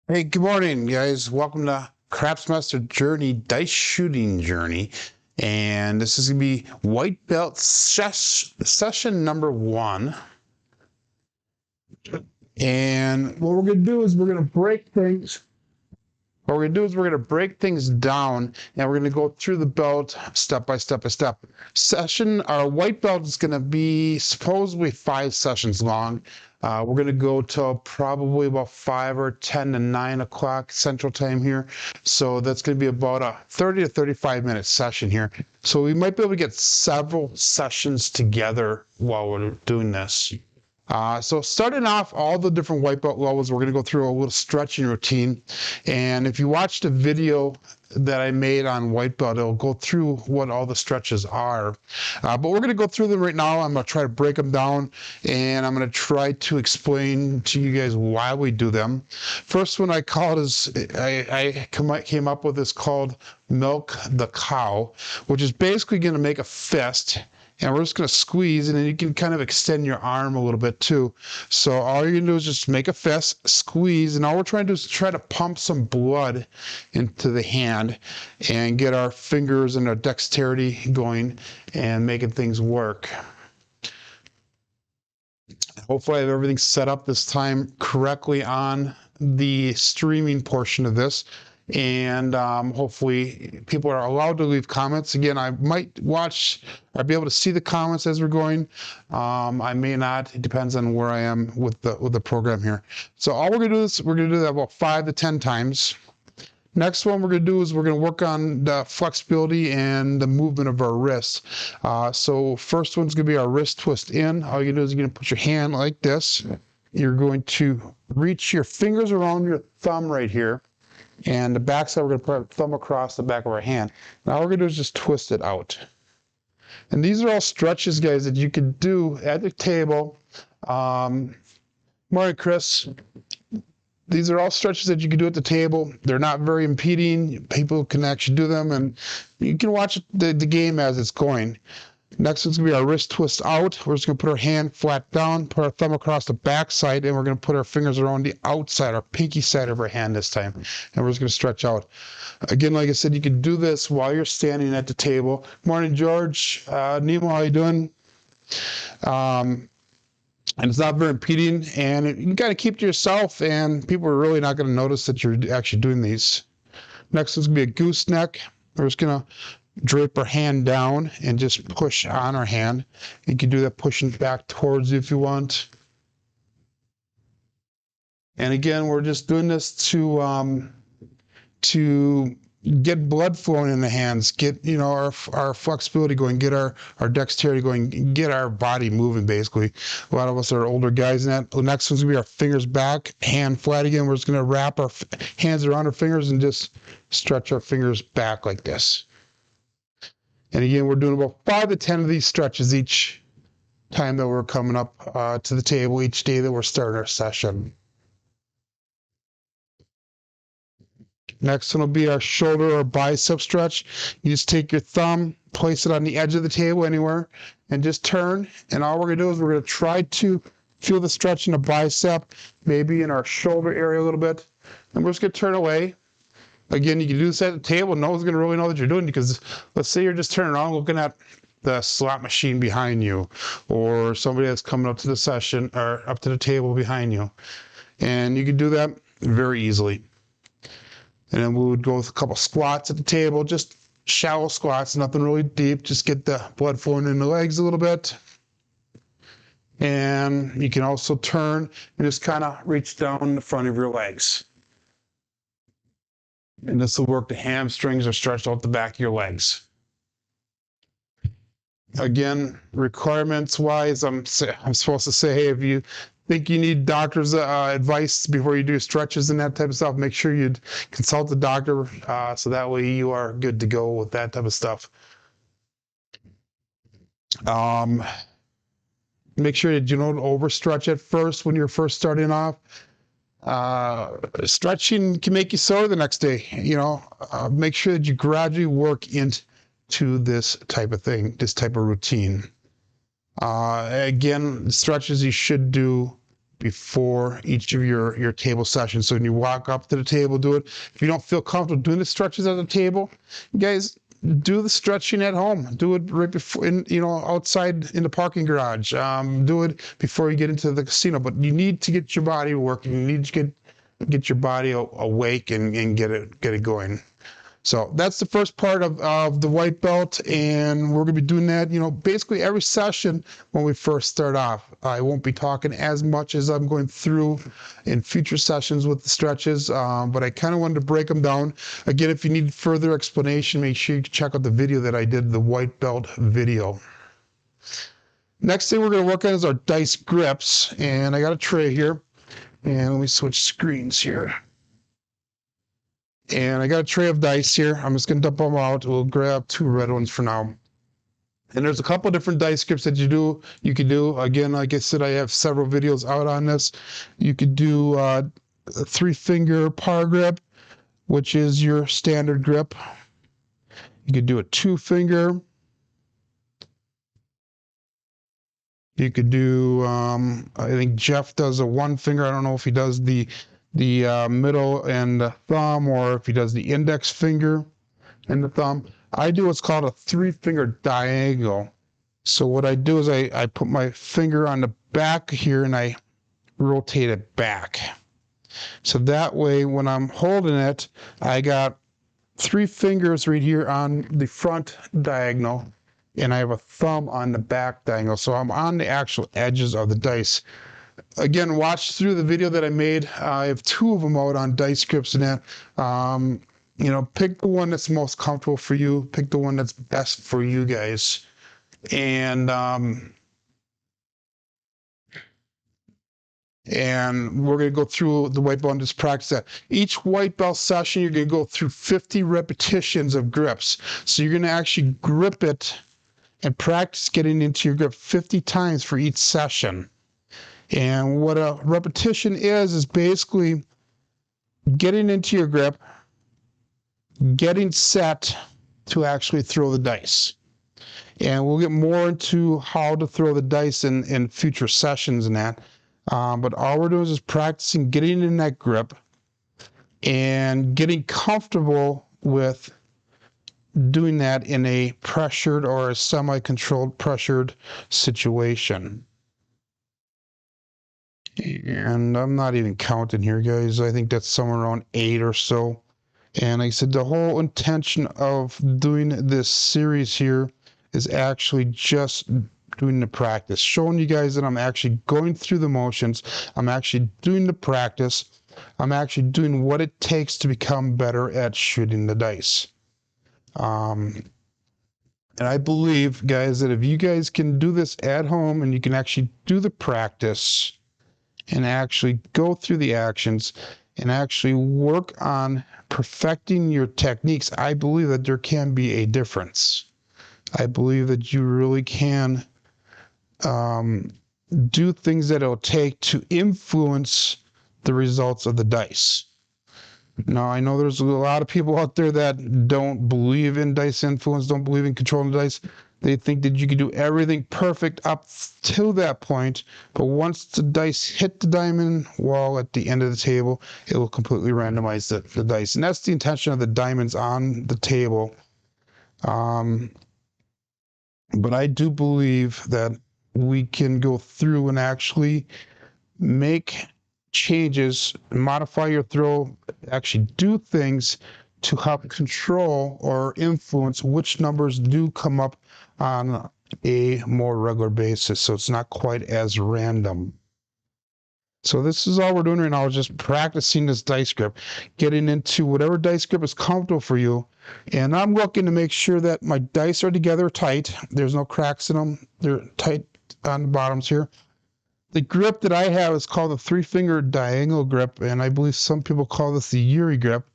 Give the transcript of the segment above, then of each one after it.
Hey, good morning, guys. Welcome to Craftsmaster Journey Dice Shooting Journey. And this is going to be white belt session number 1. And what we're going to do is we're going to break things. What we're going to do is we're going to break things down, and we're going to go through the belt step by step by step. Our white belt is going to be supposedly 5 sessions long. We're going to go till probably about 5 or 10 to 9 o'clock Central Time here. So that's going to be about a 30 to 35-minute session here. So we might be able to get several sessions together while we're doing this. So starting off all the different white belt levels, we're going to go through a little stretching routine. And if you watch the video that I made on white belt, it'll go through what all the stretches are. But we're going to go through them right now. I'm going to try to break them down, and I'm going to try to explain to you guys why we do them. First one I called is, I came up with is called Milk the Cow, which is basically going to make a fist. And we're just going to squeeze, and then you can kind of extend your arm a little bit too. So all you're going to do is just make a fist, squeeze, and all we're trying to do is try to pump some blood into the hand and get our fingers and our dexterity going and making things work. Hopefully I have everything set up this time correctly on the streaming portion of this. And hopefully people are allowed to leave comments. Again, I might watch or be able to see the comments as we're going. I may not. It depends on where I am with the program here. So all we're going to do is we're going to do that about 5 to 10 times. Next one we're going to do is we're going to work on the flexibility and the movement of our wrists. So first one's going to be our wrist twist in. All you're going to do is you're going to put your hand like this. You're going to reach your fingers around your thumb right here. And the back side, we're going to put our thumb across the back of our hand. Now all we're going to do is just twist it out. And these are all stretches, guys, that you can do at the table. Morning, Chris. These are all stretches that you can do at the table. They're not very impeding. People can actually do them, and you can watch the game as it's going. Next one's going to be our wrist twist out. We're just going to put our hand flat down, put our thumb across the back side, and we're going to put our fingers around the outside, our pinky side of our hand this time. And we're just going to stretch out. Again, like I said, you can do this while you're standing at the table. Morning, George. Nemo, how you doing? And it's not very impeding, and you got to keep to yourself, and people are really not going to notice that you're actually doing these. Next one's going to be a gooseneck. We're just going to drape our hand down and just push on our hand. You can do that pushing back towards you if you want. And again, we're just doing this to get blood flowing in the hands, get our flexibility going, get our dexterity going, get our body moving basically. A lot of us are older guys in that. The next one's gonna be our fingers back, hand flat again. We're just gonna wrap our hands around our fingers and just stretch our fingers back like this. And again, we're doing about 5 to 10 of these stretches each time that we're coming up to the table, each day that we're starting our session. Next one will be our shoulder or bicep stretch. You just take your thumb, place it on the edge of the table anywhere, and just turn. And all we're going to do is we're going to try to feel the stretch in the bicep, maybe in our shoulder area a little bit. And we're just going to turn away. Again, you can do this at the table. No one's going to really know that you're doing it, because let's say you're just turning around looking at the slot machine behind you, or somebody that's coming up to the session or up to the table behind you. And you can do that very easily. And then we would go with a couple squats at the table, just shallow squats, nothing really deep. Just get the blood flowing in the legs a little bit. And you can also turn and just kind of reach down the front of your legs. And this will work the hamstrings are stretched out the back of your legs. Again, requirements-wise, I'm supposed to say, hey, if you think you need doctor's advice before you do stretches and that type of stuff, make sure you consult the doctor, so that way you are good to go with that type of stuff. Make sure that you don't overstretch at first when you're first starting off. Stretching can make you sore the next day. Make sure that you gradually work into this type of thing, this type of routine. Again, stretches you should do before each of your table sessions. So when you walk up to the table, do it. If you don't feel comfortable doing the stretches at the table, guys, do the stretching at home. Do it right before, outside in the parking garage. Do it before you get into the casino. But you need to get your body working. You need to get your body awake and get it going. So that's the first part of the white belt, and we're going to be doing that, basically every session when we first start off. I won't be talking as much as I'm going through in future sessions with the stretches, but I kind of wanted to break them down. Again, if you need further explanation, make sure you check out the video that I did, the white belt video. Next thing we're going to work on is our dice grips, and I got a tray here, and let me switch screens here. And I got a tray of dice here. I'm just going to dump them out. We'll grab 2 red ones for now. And there's a couple different dice grips that you can do. Again, like I said, I have several videos out on this. You could do a 3-finger par grip, which is your standard grip. You could do a 2-finger. You could do, I think Jeff does a 1-finger. I don't know if he does the middle and the thumb, or if he does the index finger and the thumb. I do what's called a 3-finger diagonal. So what I do is I put my finger on the back here and I rotate it back. So that way when I'm holding it, I got 3 fingers right here on the front diagonal, and I have a thumb on the back diagonal. So I'm on the actual edges of the dice. Again, watch through the video that I made. I have 2 of them out on dice grips and that. Pick the one that's most comfortable for you. Pick the one that's best for you guys. And we're going to go through the white belt and just practice that. Each white belt session, you're going to go through 50 repetitions of grips. So you're going to actually grip it and practice getting into your grip 50 times for each session. And what a repetition is basically getting into your grip, getting set to actually throw the dice. And we'll get more into how to throw the dice in future sessions and that. But all we're doing is just practicing getting in that grip and getting comfortable with doing that in a pressured or a semi-controlled pressured situation. And I'm not even counting here, guys. I think that's somewhere around 8 or so. And like I said, the whole intention of doing this series here is actually just doing the practice, showing you guys that I'm actually going through the motions. I'm actually doing the practice. I'm actually doing what it takes to become better at shooting the dice. And I believe, guys, that if you guys can do this at home and you can actually do the practice and actually go through the actions and actually work on perfecting your techniques, I believe that there can be a difference. I believe that you really can do things that it'll take to influence the results of the dice. Now, I know there's a lot of people out there that don't believe in dice influence, don't believe in controlling the dice. They think that you can do everything perfect up to that point, but once the dice hit the diamond wall at the end of the table, it will completely randomize the dice. And that's the intention of the diamonds on the table. But I do believe that we can go through and actually make changes, modify your throw, actually do things to help control or influence which numbers do come up on a more regular basis, so it's not quite as random. So this is all we're doing right now, is just practicing this dice grip, getting into whatever dice grip is comfortable for you. And I'm looking to make sure that my dice are together tight. There's no cracks in them. They're tight on the bottoms here. The grip that I have is called the 3-finger diagonal grip, and I believe some people call this the Yuri grip.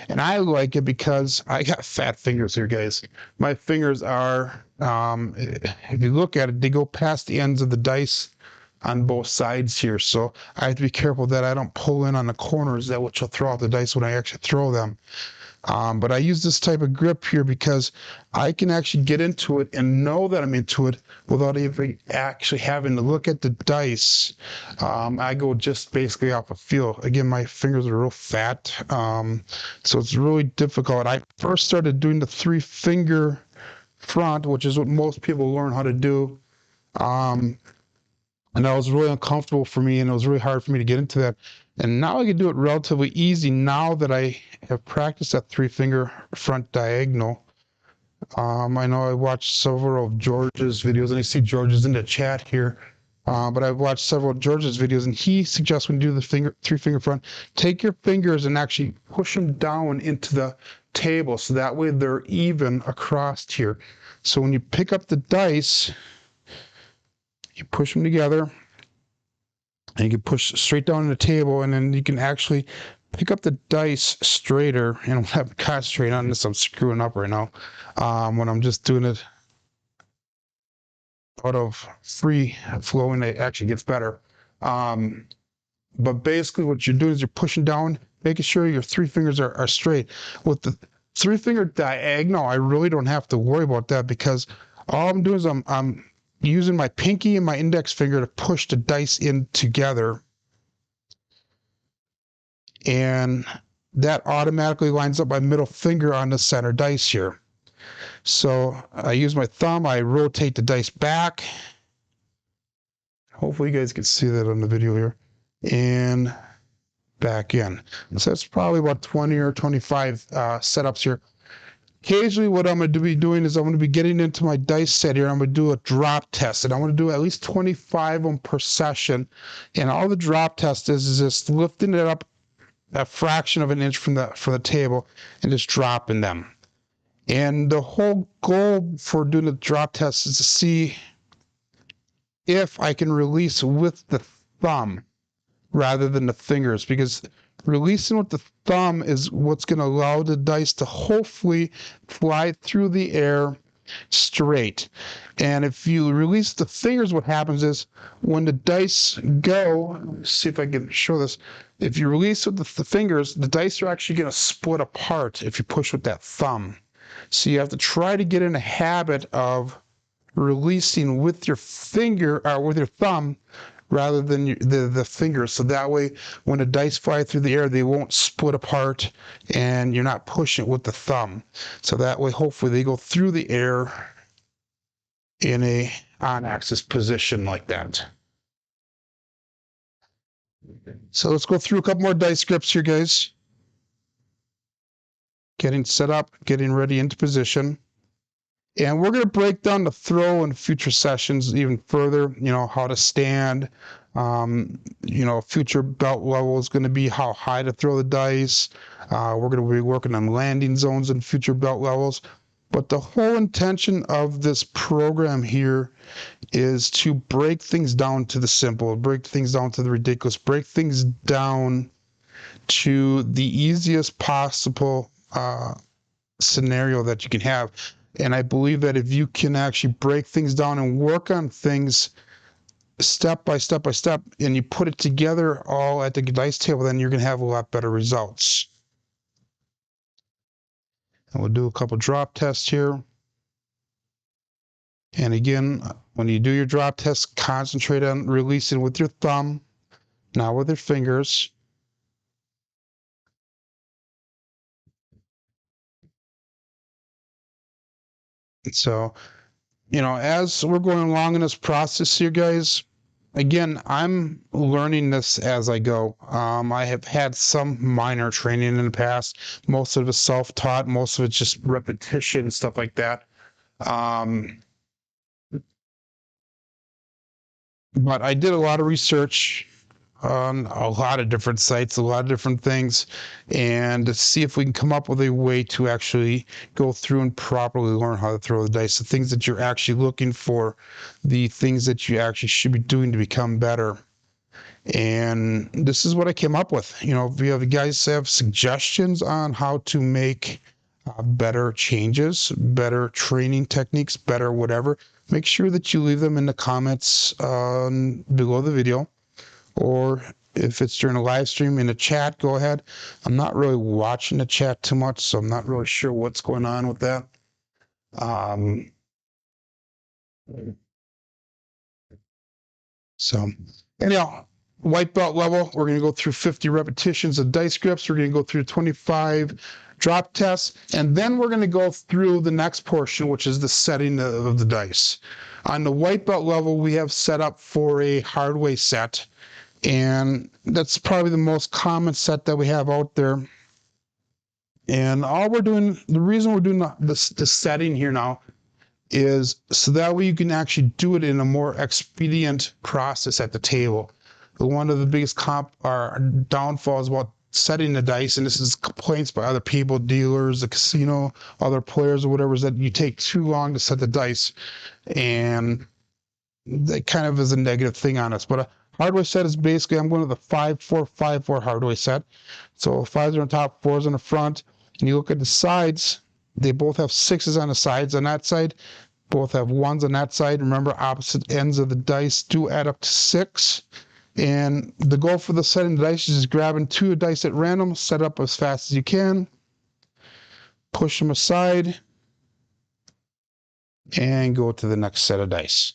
And I like it because I got fat fingers here, guys. My fingers are, if you look at it, they go past the ends of the dice on both sides here. So I have to be careful that I don't pull in on the corners, that which will throw out the dice when I actually throw them. But I use this type of grip here because I can actually get into it and know that I'm into it without even actually having to look at the dice. I go just basically off a feel. Again, my fingers are real fat, so it's really difficult. I first started doing the 3-finger front, which is what most people learn how to do. And that was really uncomfortable for me, and it was really hard for me to get into that. And now I can do it relatively easy now that I have practiced that 3-finger front diagonal. I know I watched several of George's videos, and I see George is in the chat here. But I've watched several of George's videos, and he suggests when you do the 3-finger front, take your fingers and actually push them down into the table, so that way they're even across here. So when you pick up the dice, you push them together, and you can push straight down on the table, and then you can actually pick up the dice straighter. And when I'm concentrating on this, I'm screwing up right now. When I'm just doing it out of free flowing, it actually gets better. But basically what you're doing is you're pushing down, making sure your 3 fingers are straight. With the 3-finger diagonal, I really don't have to worry about that, because all I'm doing is I'm using my pinky and my index finger to push the dice in together, and that automatically lines up my middle finger on the center dice here. So I use my thumb, I rotate the dice back. Hopefully you guys can see that on the video here. And back in. So that's probably about 20 or 25 setups here. Occasionally what I'm going to be doing is I'm going to be getting into my dice set here. I'm going to do a drop test, and I'm going to do at least 25 of them per session. And all the drop test is just lifting it up a fraction of an inch from the table and just dropping them. And the whole goal for doing the drop test is to see if I can release with the thumb rather than the fingers, because releasing with the thumb is what's going to allow the dice to hopefully fly through the air straight. And if you release the fingers, what happens is when the dice go, let's see if I can show this. If you release with the fingers, the dice are actually going to split apart if you push with that thumb. So you have to try to get in a habit of releasing with your finger or with your thumb rather than the fingers. So that way, when the dice fly through the air, they won't split apart, and you're not pushing it with the thumb. So that way, hopefully, they go through the air in a on-axis position like that. So let's go through a couple more dice grips here, guys. Getting set up, getting ready into position. And we're going to break down the throw in future sessions even further, how to stand. Future belt level is going to be how high to throw the dice. We're going to be working on landing zones in future belt levels. But the whole intention of this program here is to break things down to the simple, break things down to the ridiculous, break things down to the easiest possible scenario that you can have. And I believe that if you can actually break things down and work on things step by step by step, and you put it together all at the dice table, then you're going to have a lot better results. And we'll do a couple drop tests here. And again, when you do your drop test, concentrate on releasing with your thumb, not with your fingers. So, as we're going along in this process here, guys, again, I'm learning this as I go. I have had some minor training in the past. Most of it is self-taught. Most of it's just repetition, stuff like that. But I did a lot of research on a lot of different sites, a lot of different things, and to see if we can come up with a way to actually go through and properly learn how to throw the dice, the things that you're actually looking for, the things that you actually should be doing to become better. And this is what I came up with. If you guys have suggestions on how to make better changes, better training techniques, better whatever, make sure that you leave them in the comments below the video, or if it's during a live stream in the chat, go ahead. I'm not really watching the chat too much, so I'm not really sure what's going on with that. So anyhow, white belt level, we're going to go through 50 repetitions of dice grips. We're going to go through 25 drop tests, and then we're going to go through the next portion, which is the setting of the dice. On the white belt level, we have set up for a hardway set, and that's probably the most common set that we have out there. And all we're doing, the reason we're doing the setting here now is so that way you can actually do it in a more expedient process at the table. One of the biggest downfalls about setting the dice, and this is complaints by other people, dealers, the casino, other players or whatever, is that you take too long to set the dice, and that kind of is a negative thing on us. But a hardway set is basically, I'm going to the 5-4-5-4 hardway set. So 5s are on top, 4s on the front, and you look at the sides, they both have 6s on the sides. On that side, both have 1s on that side. Remember, opposite ends of the dice do add up to 6. And the goal for the setting the dice is just grabbing 2 dice at random, set up as fast as you can, push them aside, and go to the next set of dice.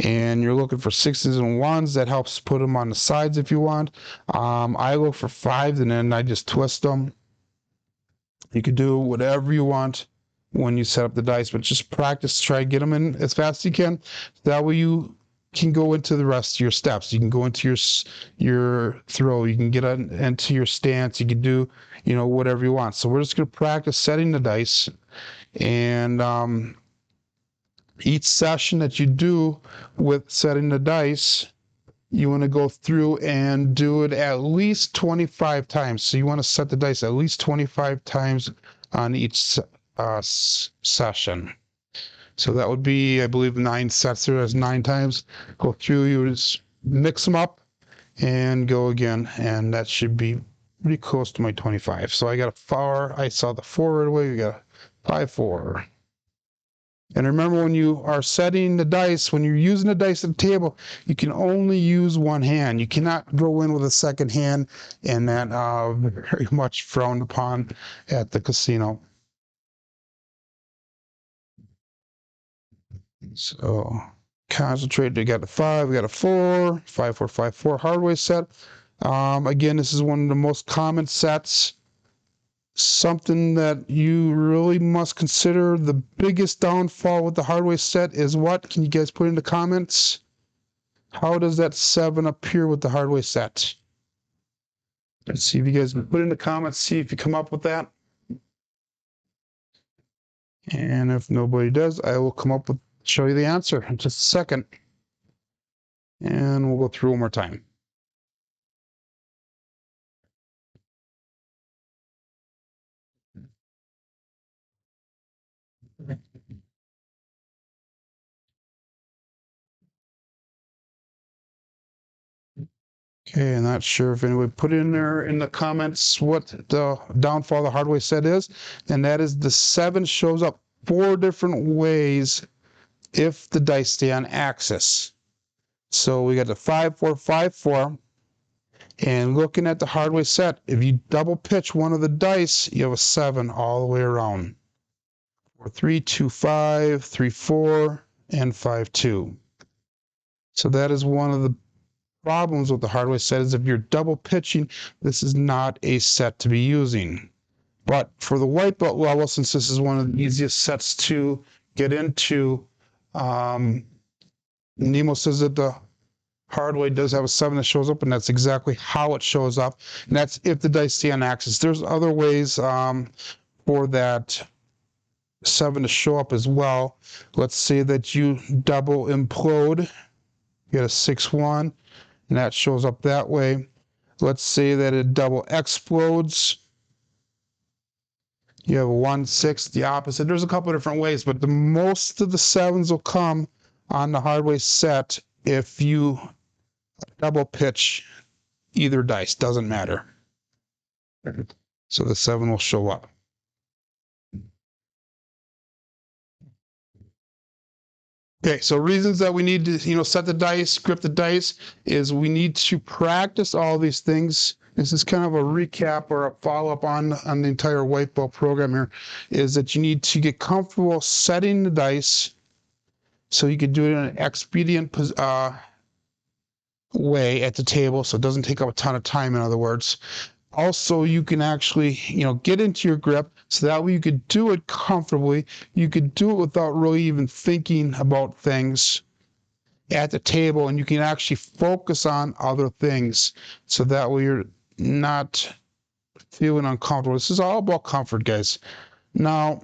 And you're looking for 6s and 1s. That helps put them on the sides if you want. I look for 5s, and then I just twist them. You can do whatever you want when you set up the dice, but just practice, try to get them in as fast as you can. That way you can go into the rest of your steps. You can go into your throw. You can get into your stance. You can do, whatever you want. So we're just going to practice setting the dice, and each session that you do with setting the dice, you want to go through and do it at least 25 times. So you want to set the dice at least 25 times on each session. So that would be, I believe, 9 sets there. That's 9 times. Go through, you just mix them up and go again. And that should be pretty close to my 25. So I got a 4. I saw the 4 right away. We got a 5-4. And remember, when you are setting the dice, when you're using the dice at the table, you can only use one hand. You cannot go in with a second hand, and that very much frowned upon at the casino. So concentrate. We got a 5, we got a 4, 5-4-5-4 hardway set. Again, this is one of the most common sets. Something that you really must consider. The biggest downfall with the hardway set is what? Can you guys put in the comments? How does that 7 appear with the hardway set? Let's see if you guys can put in the comments, see if you come up with that. And if nobody does, I will come up with, show you the answer in just a second. And we'll go through one more time. Okay, I'm not sure if anybody put in there in the comments what the downfall of the hardway set is, and that is the 7 shows up 4 different ways if the dice stay on axis. So we got the 5-4-5-4, and looking at the hardway set, if you double pitch one of the dice, you have a 7 all the way around. 4-3, 2-5, 3-4, and 5-2. So that is one of the problems with the hardway set, is if you're double pitching, this is not a set to be using. But for the white belt level, since this is one of the easiest sets to get into, Nemo says that the hardway does have a 7 that shows up, and that's exactly how it shows up. And that's if the dice stay on axis. There's other ways for that 7 to show up as well. Let's say that you double implode, you get a 6-1. And that shows up that way. Let's say that it double explodes. You have a 1-6, the opposite. There's a couple of different ways, but the most of the 7s will come on the hardway set if you double pitch either dice. Doesn't matter. So the 7 will show up. Okay, so reasons that we need to, set the dice, grip the dice, is we need to practice all these things. This is kind of a recap or a follow-up on the entire white belt program here, is that you need to get comfortable setting the dice so you can do it in an expedient way at the table, so it doesn't take up a ton of time, in other words. Also, you can actually, get into your grip so that way you could do it comfortably. You could do it without really even thinking about things at the table, and you can actually focus on other things so that way you're not feeling uncomfortable. This is all about comfort, guys. Now,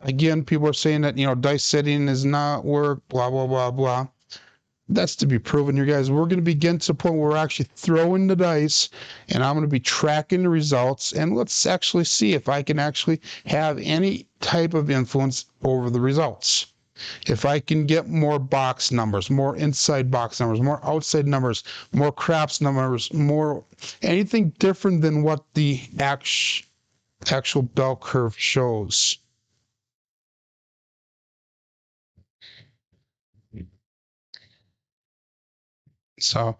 again, people are saying that, dice setting is not work, blah, blah, blah, blah. That's to be proven here, guys. We're going to begin to the point where we're actually throwing the dice, and I'm going to be tracking the results, and let's actually see if I can actually have any type of influence over the results. If I can get more box numbers, more inside box numbers, more outside numbers, more craps numbers, more anything different than what the actual bell curve shows. So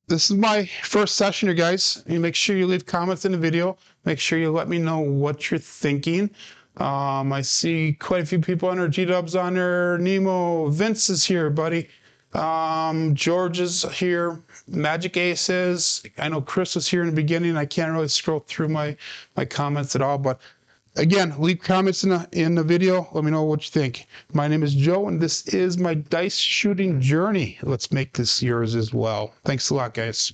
this is my first session, you guys. You make sure you leave comments in the video. Make sure you let me know what you're thinking. I see quite a few people on our G-Dubs on there. Nemo, Vince is here, buddy. George is here. Magic Ace is. I know Chris was here in the beginning. I can't really scroll through my comments at all, but again, leave comments in the video. Let me know what you think. My name is Joe, and this is my dice shooting journey. Let's make this yours as well. Thanks a lot, guys.